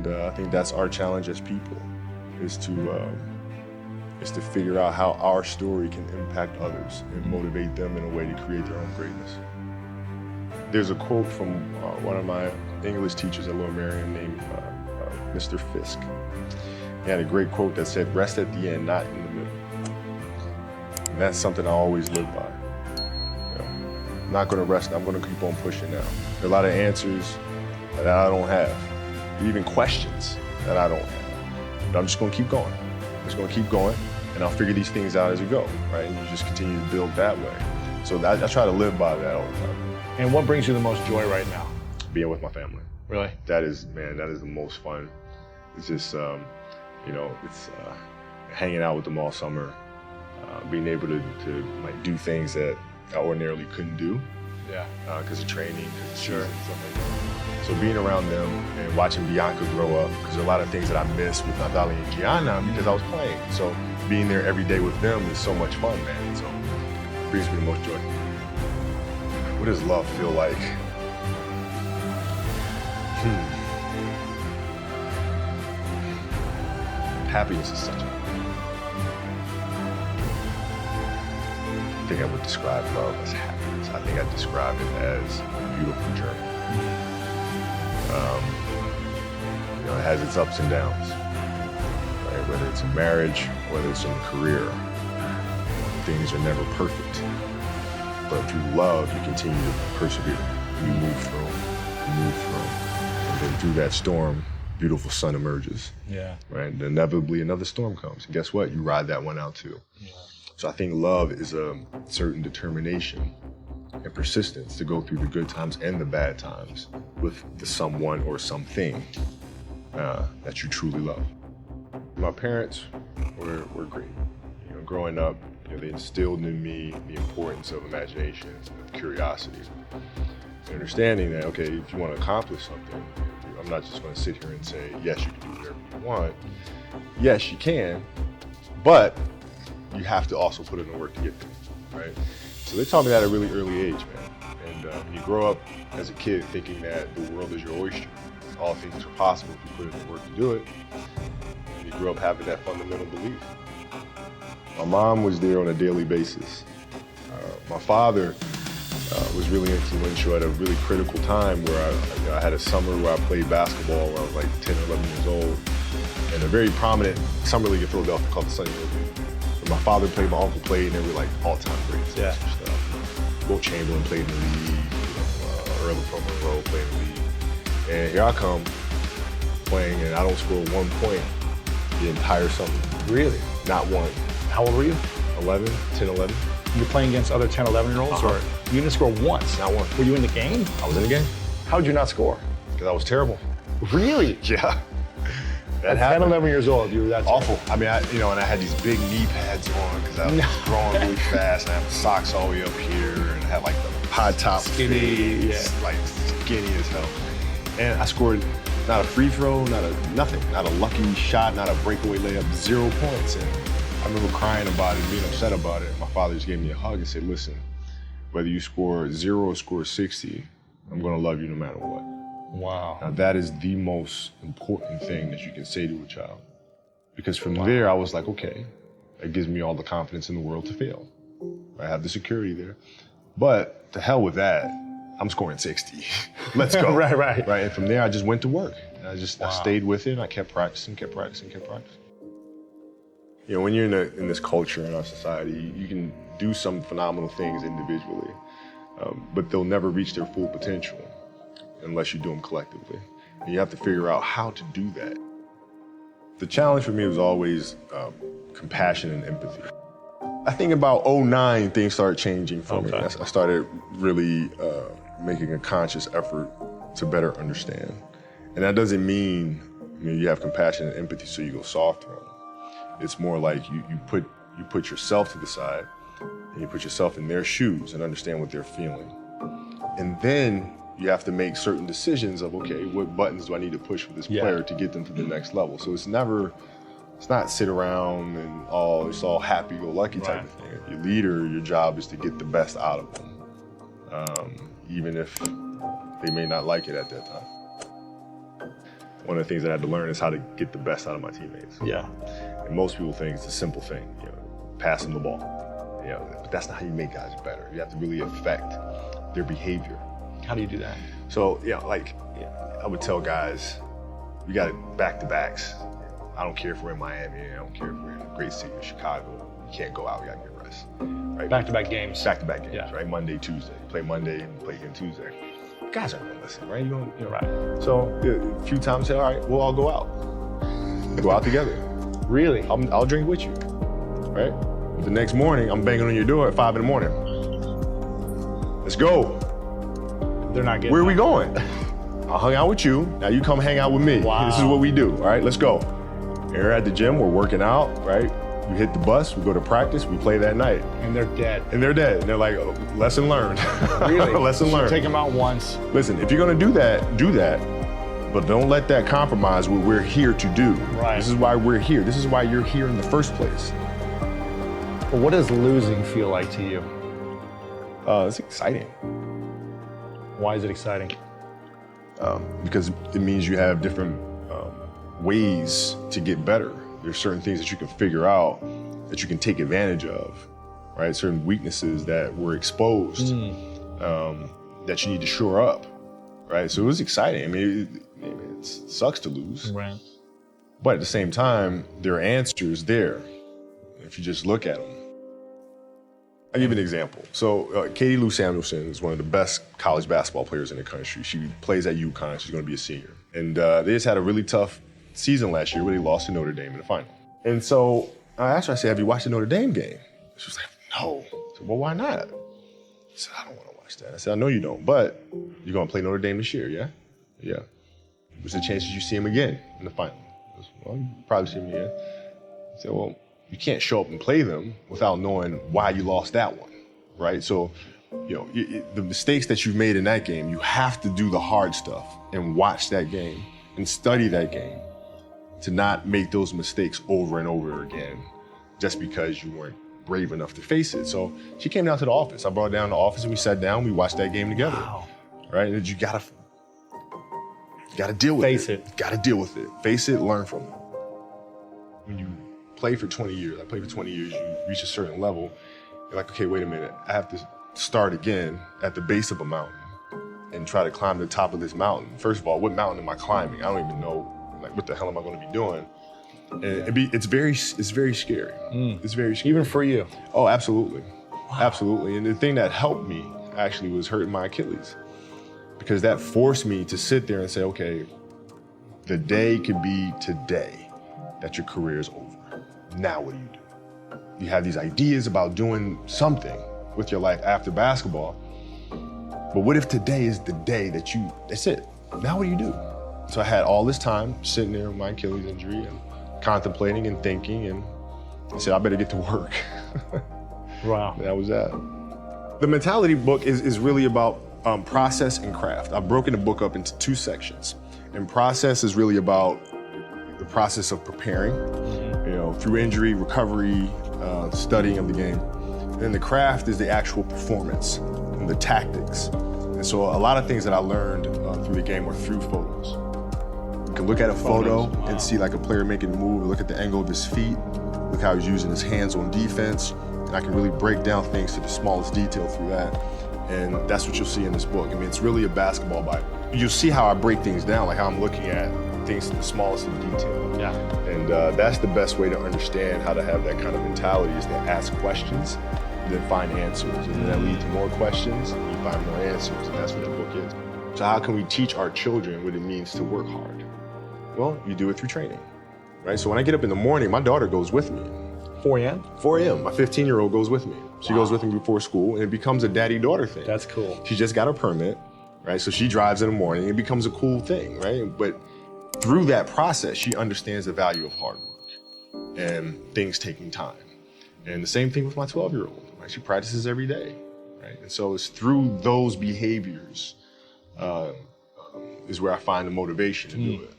And I think that's our challenge as people, is to figure out how our story can impact others and motivate them in a way to create their own greatness. There's a quote from one of my English teachers at Lower Merion named Mr. Fisk. He had a great quote that said, "Rest at the end, not in the middle." And that's something I always live by. You know, I'm not gonna rest, I'm gonna keep on pushing now. There are a lot of answers that I don't have, even questions that I don't have. But I'm just gonna keep going. I'm just gonna keep going, and I'll figure these things out as we go, right? And you just continue to build that way. So I try to live by that all the time. And what brings you the most joy right now? Being with my family. Really? That is the most fun. It's just, you know, it's hanging out with them all summer, being able to like do things that I ordinarily couldn't do. Yeah. Because of training, because of season, stuff like that. So being around them and watching Bianca grow up, because there are a lot of things that I miss with Natalia and Gianna because I was playing. So being there every day with them is so much fun, man. So it brings me the most joy. What does love feel like? Happiness is such a... I think I would describe love as happiness. I think I'd describe it as a beautiful journey. You know, it has its ups and downs, right? Whether it's in marriage, whether it's in a career, things are never perfect. But through love, you continue to persevere. You move through, and then through that storm, beautiful sun emerges. Yeah. Right? And inevitably another storm comes. And guess what? You ride that one out too. Yeah. So I think love is a certain determination and persistence to go through the good times and the bad times with the someone or something that you truly love. My parents were great. You know, growing up, you know, they instilled in me the importance of imagination, of curiosity, and understanding that, okay, if you want to accomplish something, I'm not just going to sit here and say, yes, you can do whatever you want. Yes, you can, but you have to also put in the work to get there, right? So they taught me that at a really early age, man. And when you grow up as a kid thinking that the world is your oyster, all things are possible if you put in the work to do it, and you grow up having that fundamental belief. My mom was there on a daily basis. My father was really influential at a really critical time where I had a summer where I played basketball when I was like 10 or 11 years old, in a very prominent summer league in Philadelphia called the Sunny League. My father played, my uncle played, and they were like all-time greats. Yeah. Will Chamberlain played in the league, Earl from Monroe played in the league. And here I come playing, and I don't score 1 point the entire summer. Really? Not one. How old were you? 11, 10, 11. You were playing against other 10, 11-year-olds, or you didn't score once? Not one. Were you in the game? I was in the game. How did you not score? Because I was terrible. Really? Yeah. At 10, 11 years old, you were that awful. I mean, and I had these big knee pads on because I was growing really fast, and I had socks all the way up here, and I had like the high top skinny, like skinny as hell. And I scored not a free throw, nothing, not a lucky shot, not a breakaway layup, 0 points. And I remember crying about it, being upset about it. My father just gave me a hug and said, listen, whether you score 0 or score 60, I'm gonna love you no matter what. Wow. Now that is the most important thing that you can say to a child. Because from there, I was like, okay, that gives me all the confidence in the world to fail. I have the security there. But to hell with that, I'm scoring 60. Let's go. Right. And from there, I just went to work. And I stayed with it, and I kept practicing. You know, when you're in this culture, in our society, you can do some phenomenal things individually, but they'll never reach their full potential unless you do them collectively. And you have to figure out how to do that. The challenge for me was always compassion and empathy. I think about 2009, things started changing for me. I started really making a conscious effort to better understand. And that doesn't mean you have compassion and empathy so you go soft on them. It's more like you put yourself to the side and you put yourself in their shoes and understand what they're feeling. And then you have to make certain decisions of, okay, what buttons do I need to push for this player to get them to the next level? So it's not sit around and it's all happy-go-lucky type of thing. If you're a leader, your job is to get the best out of them, even if they may not like it at that time. one of the things that I had to learn is how to get the best out of my teammates. Yeah. And most people think it's a simple thing, pass them the ball. But that's not how you make guys better. You have to really affect their behavior. How do you do that? So, I would tell guys, we got back-to-backs. I don't care if we're in Miami, I don't care if we're in a great city of Chicago. You can't go out, we gotta get rest. Right? Back-to-back games. Back-to-back games, Yeah. right? Monday, Tuesday. You play Monday, you play again Tuesday. Guys aren't gonna listen, right? You're right. So a few times, say, all right, we'll all go out. Go out together. Really? I'll drink with you, right? The next morning, I'm banging on your door at 5 a.m. Let's go. They're not getting Where are we that. going? I hung out with you. Now you come hang out with me. Wow. This is what we do. All right, let's go. We're at the gym. We're working out. Right. We hit the bus. We go to practice. We play that night. And they're dead. And they're dead. And they're like, oh, lesson learned. Really? Lesson learned. Take them out once. Listen, if you're gonna do that. But don't let that compromise what we're here to do. Right. This is why we're here. This is why you're here in the first place. Well, what does losing feel like to you? It's exciting. Why is it exciting? Because it means you have different ways to get better. There's certain things that you can figure out that you can take advantage of, right? Certain weaknesses that were exposed that you need to shore up, right? So it was exciting. I mean, it sucks to lose, Right. but at the same time, there are answers there if you just look at them. I'll give you an example. So Katie Lou Samuelson is one of the best college basketball players in the country. She plays at UConn. She's going to be a senior. And they just had a really tough season last year where they lost to Notre Dame in the final. And so I asked her, I said, have you watched the Notre Dame game? She was like, no. I said, well, why not? I said, I don't want to watch that. I said, I know you don't, but you're going to play Notre Dame this year, yeah? Yeah. What's the chances you see him again in the final? I said, well, you probably see him again. I said, well, you can't show up and play them without knowing why you lost that one, right? So, the mistakes that you've made in that game, you have to do the hard stuff and watch that game and study that game to not make those mistakes over and over again just because you weren't brave enough to face it. So she came down to the office. I brought her down to the office and we sat down, we watched that game together. Wow. Right? And you gotta deal with it. Face it. You gotta deal with it. Face it, learn from it. When you play for 20 years, I played for 20 years, you reach a certain level, you're like, okay, wait a minute, I have to start again at the base of a mountain and try to climb the top of this mountain. First of all, what mountain am I climbing? I don't even know, what the hell am I gonna be doing? And it's very scary. It's very scary. Even for you? Oh, absolutely. Wow. Absolutely. And the thing that helped me actually was hurting my Achilles, because that forced me to sit there and say, okay, the day could be today that your career is over. Now what do you do? You have these ideas about doing something with your life after basketball, but what if today is the day that's it? Now what do you do? So I had all this time sitting there with my Achilles injury and contemplating and thinking, and I said, I better get to work. Wow. That was that. The mentality book is really about process and craft. I've broken the book up into 2 sections. And process is really about the process of preparing, through injury, recovery, studying of the game. And then the craft is the actual performance and the tactics. And so a lot of things that I learned through the game were through photos. You can look at a photo and see like a player making a move, look at the angle of his feet, look how he's using his hands on defense, and I can really break down things to the smallest detail through that. And that's what you'll see in this book. I mean, it's really a basketball Bible. You'll see how I break things down, like how I'm looking at things to the smallest of detail. Yeah. And that's the best way to understand how to have that kind of mentality, is to ask questions, then find answers. And then that leads to more questions, you find more answers, and that's what the book is. So how can we teach our children what it means to work hard? Well, you do it through training, right? So when I get up in the morning, my daughter goes with me. 4 a.m.? 4 a.m. My 15-year-old goes with me. She goes with me before school, and it becomes a daddy-daughter thing. That's cool. She just got her permit, right? So she drives in the morning. It becomes a cool thing, right? But through that process, she understands the value of hard work and things taking time. And the same thing with my 12-year-old, right? She practices every day, right? And so it's through those behaviors is where I find the motivation to do it.